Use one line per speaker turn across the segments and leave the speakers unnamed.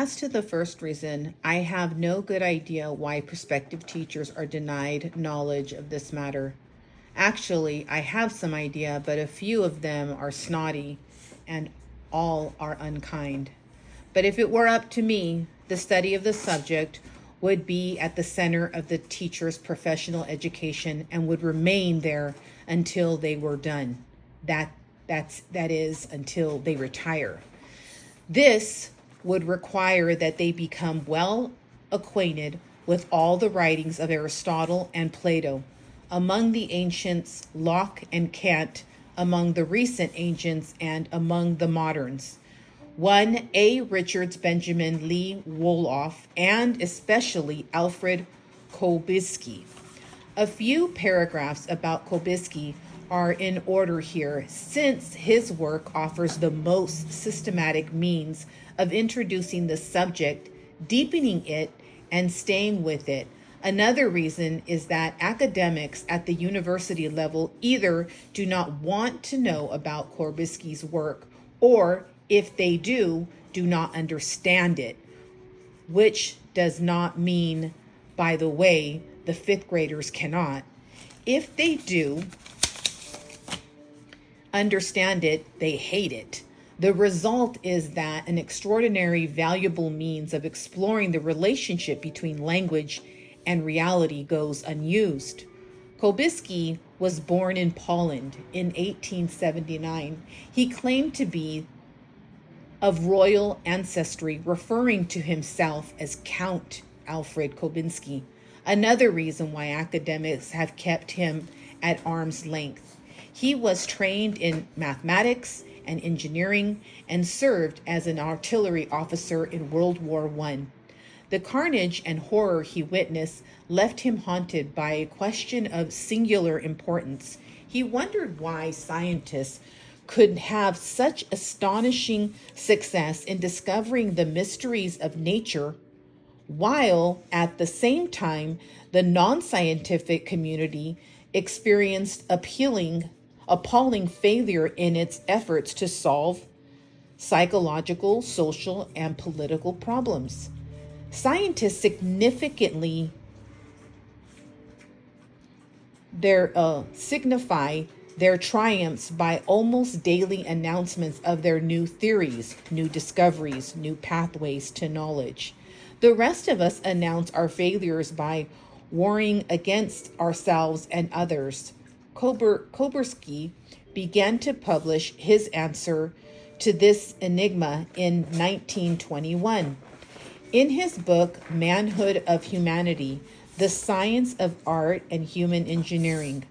As to the first reason, I have no good idea why prospective teachers are denied knowledge of this matter. Actually, I have some idea, but a few of them are snotty and all are unkind. But if it were up to me, the study of the subject would be at the center of the teacher's professional education and would remain there until they were done. That is until they retire. This would require that they become well acquainted with all the writings of Aristotle and Plato, among the ancients Locke and Kant, among the recent ancients, and among the moderns. One A. Richards, Benjamin Lee Wolof, and especially Alfred Kobisky. A few paragraphs about Kobisky are in order here, since his work offers the most systematic means of introducing the subject, deepening it, and staying with it. Another reason is that academics at the university level either do not want to know about Kobisky's work, or if they do not understand it, which does not mean, by the way, the fifth graders cannot. If they do understand it, they hate it. The result is that an extraordinary, valuable means of exploring the relationship between language and reality goes unused. Kobisky was born in Poland in 1879. He claimed to be of royal ancestry, referring to himself as Count Alfred Kobisky. Another reason why academics have kept him at arm's length. He was trained in mathematics and engineering and served as an artillery officer in World War I. The carnage and horror he witnessed left him haunted by a question of singular importance. He wondered why scientists could have such astonishing success in discovering the mysteries of nature, while at the same time the non-scientific community experienced appalling failure in its efforts to solve psychological, social, and political problems. Scientists signify their triumphs by almost daily announcements of their new theories, new discoveries, new pathways to knowledge. The rest of us announce our failures by warring against ourselves and others. Kobisky began to publish his answer to this enigma in 1921. In his book, Manhood of Humanity, The Science of Art and Human Engineering.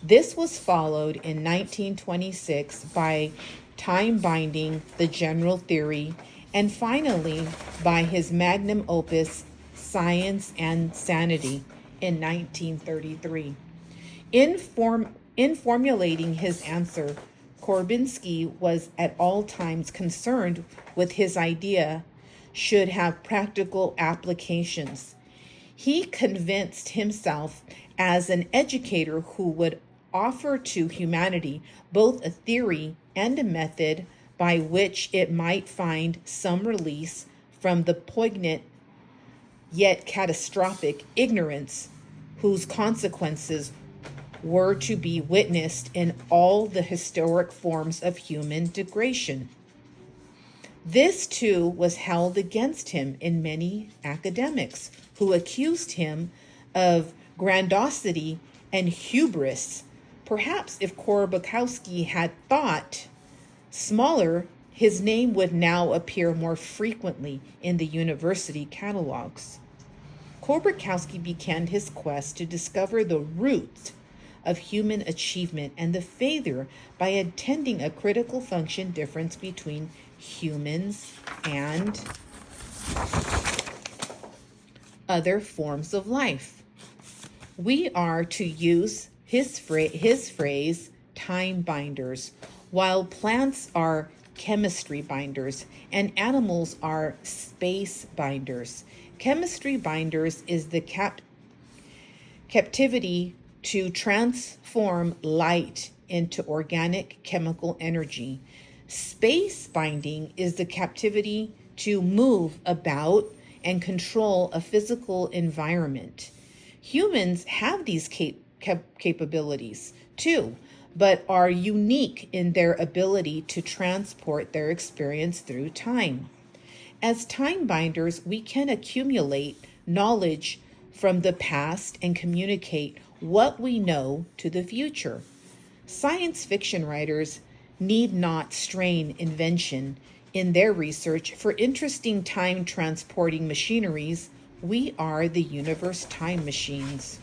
This was followed in 1926 by time-binding the general theory, and finally by his magnum opus, Science and Sanity, in 1933. In formulating his answer, Kobisky was at all times concerned with his idea should have practical applications. He convinced himself as an educator who would offer to humanity both a theory and a method by which it might find some release from the poignant yet catastrophic ignorance whose consequences were to be witnessed in all the historic forms of human degradation. This too was held against him in many academics who accused him of grandiosity and hubris. Perhaps if Kobisky had thought smaller, his name would now appear more frequently in the university catalogs. Kobisky began his quest to discover the root of human achievement and the failure by attending a critical function difference between humans and other forms of life. We are to use his phrase, time binders, while plants are chemistry binders and animals are space binders. Chemistry binders is the captivity to transform light into organic chemical energy. Space binding is the captivity to move about and control a physical environment. Humans have these capabilities too, but are unique in their ability to transport their experience through time. As time binders, we can accumulate knowledge from the past and communicate what we know to the future. Science fiction writers need not strain invention in their research for interesting time transporting machineries. We are the universe time machines.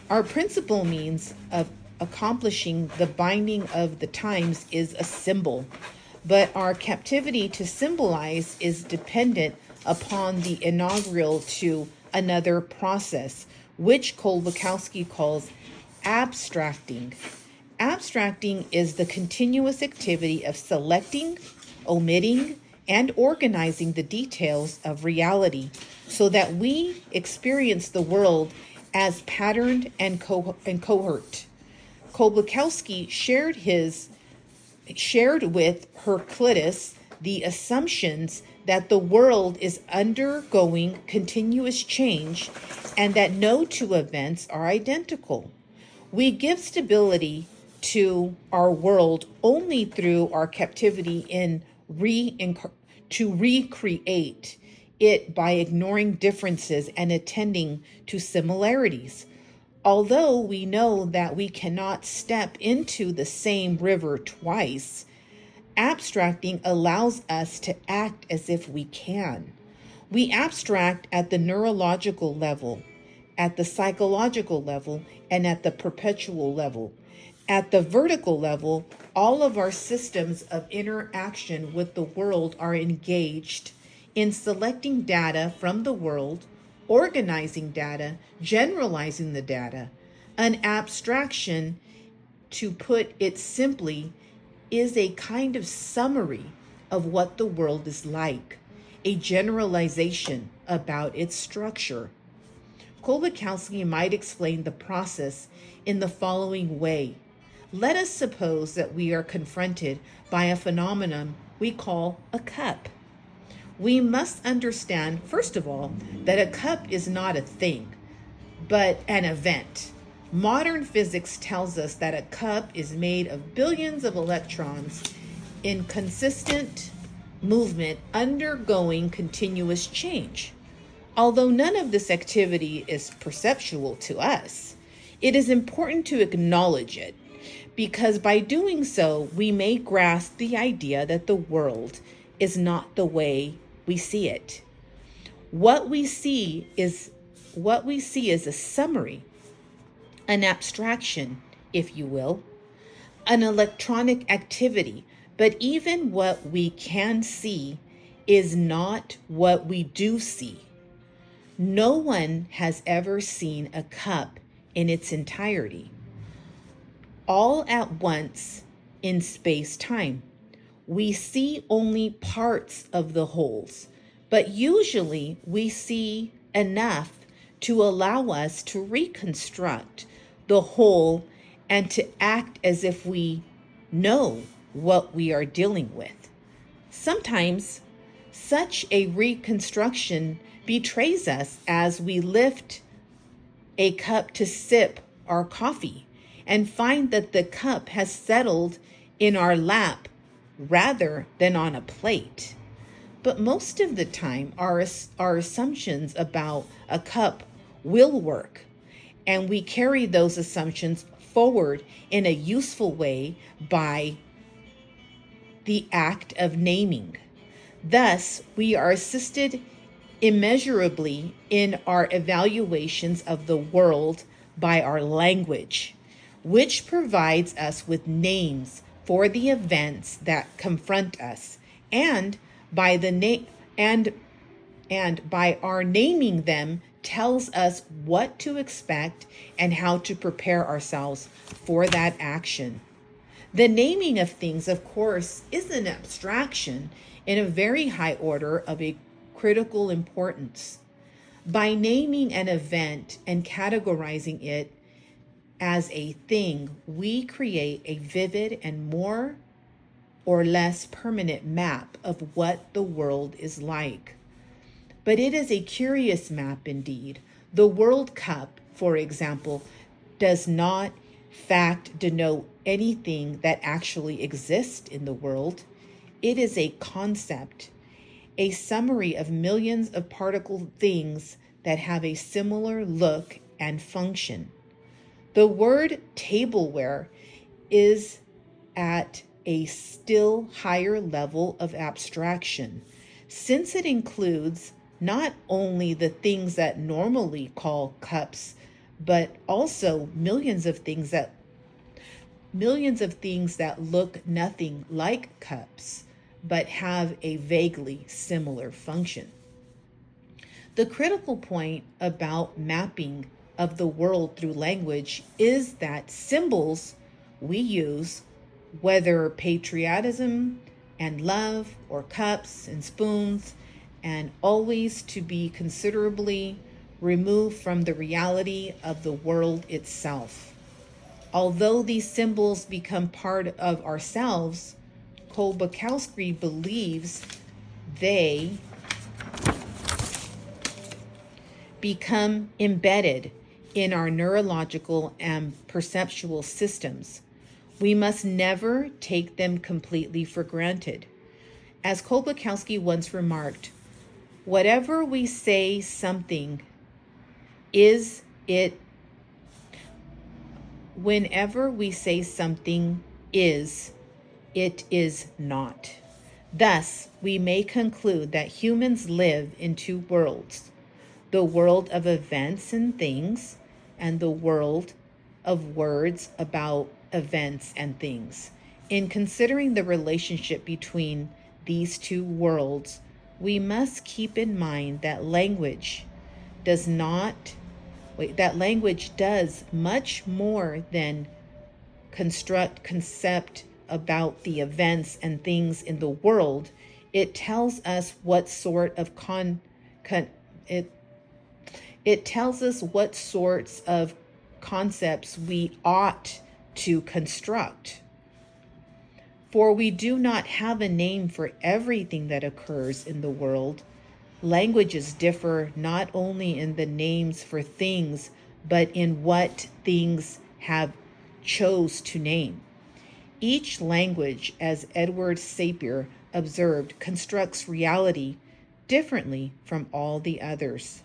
Our principal means of accomplishing the binding of the times is a symbol, but our captivity to symbolize is dependent upon the inaugural to another process, which Kolbakowski calls abstracting. Abstracting is the continuous activity of selecting, omitting, and organizing the details of reality so that we experience the world as patterned and cohort. Kolbakowski shared with Heraclitus the assumptions that the world is undergoing continuous change and that no two events are identical. We give stability to our world only through our captivity to recreate it by ignoring differences and attending to similarities. Although we know that we cannot step into the same river twice, abstracting allows us to act as if we can. We abstract at the neurological level, at the psychological level, and at the perpetual level. At the vertical level, all of our systems of interaction with the world are engaged in selecting data from the world, organizing data, generalizing the data. An abstraction, to put it simply, is a kind of summary of what the world is like, a generalization about its structure. Kolbakowski might explain the process in the following way. Let us suppose that we are confronted by a phenomenon we call a cup. We must understand, first of all, that a cup is not a thing, but an event. Modern physics tells us that a cup is made of billions of electrons in consistent movement undergoing continuous change. Although none of this activity is perceptual to us, it is important to acknowledge it, because by doing so, we may grasp the idea that the world is not the way we see it. What we see is a summary, an abstraction, if you will, an electronic activity. But even what we can see is not what we do see. No one has ever seen a cup in its entirety, all at once in space-time. We see only parts of the wholes, but usually we see enough to allow us to reconstruct the whole and to act as if we know what we are dealing with. Sometimes such a reconstruction betrays us as we lift a cup to sip our coffee and find that the cup has settled in our lap rather than on a plate. But most of the time, our assumptions about a cup will work, and we carry those assumptions forward in a useful way by the act of naming. Thus, we are assisted immeasurably in our evaluations of the world by our language, which provides us with names for the events that confront us, and by by our naming them tells us what to expect and how to prepare ourselves for that action. The naming of things, of course, is an abstraction in a very high order of a critical importance. By naming an event and categorizing it as a thing, we create a vivid and more or less permanent map of what the world is like. But it is a curious map indeed. The World Cup, for example, does not fact denote anything that actually exists in the world. It is a concept, a summary of millions of particle things that have a similar look and function. The word tableware is at a still higher level of abstraction, since it includes not only the things that normally call cups, but also millions of things that look nothing like cups, but have a vaguely similar function. The critical point about mapping of the world through language is that symbols we use, whether patriotism and love or cups and spoons, and always to be considerably removed from the reality of the world itself. Although these symbols become part of ourselves, Kolbakowski believes they become embedded in our neurological and perceptual systems. We must never take them completely for granted. As Kolbakowski once remarked, whatever we say something is it, whenever we say something is, it is not. Thus, we may conclude that humans live in two worlds: the world of events and things, and the world of words about events and things. In considering the relationship between these two worlds, we must keep in mind that language does much more than construct concept about the events and things in the world. It tells us what sort of it tells us what sorts of concepts we ought to construct. For we do not have a name for everything that occurs in the world. Languages differ not only in the names for things, but in what things have chose to name. Each language, as Edward Sapir observed, constructs reality differently from all the others.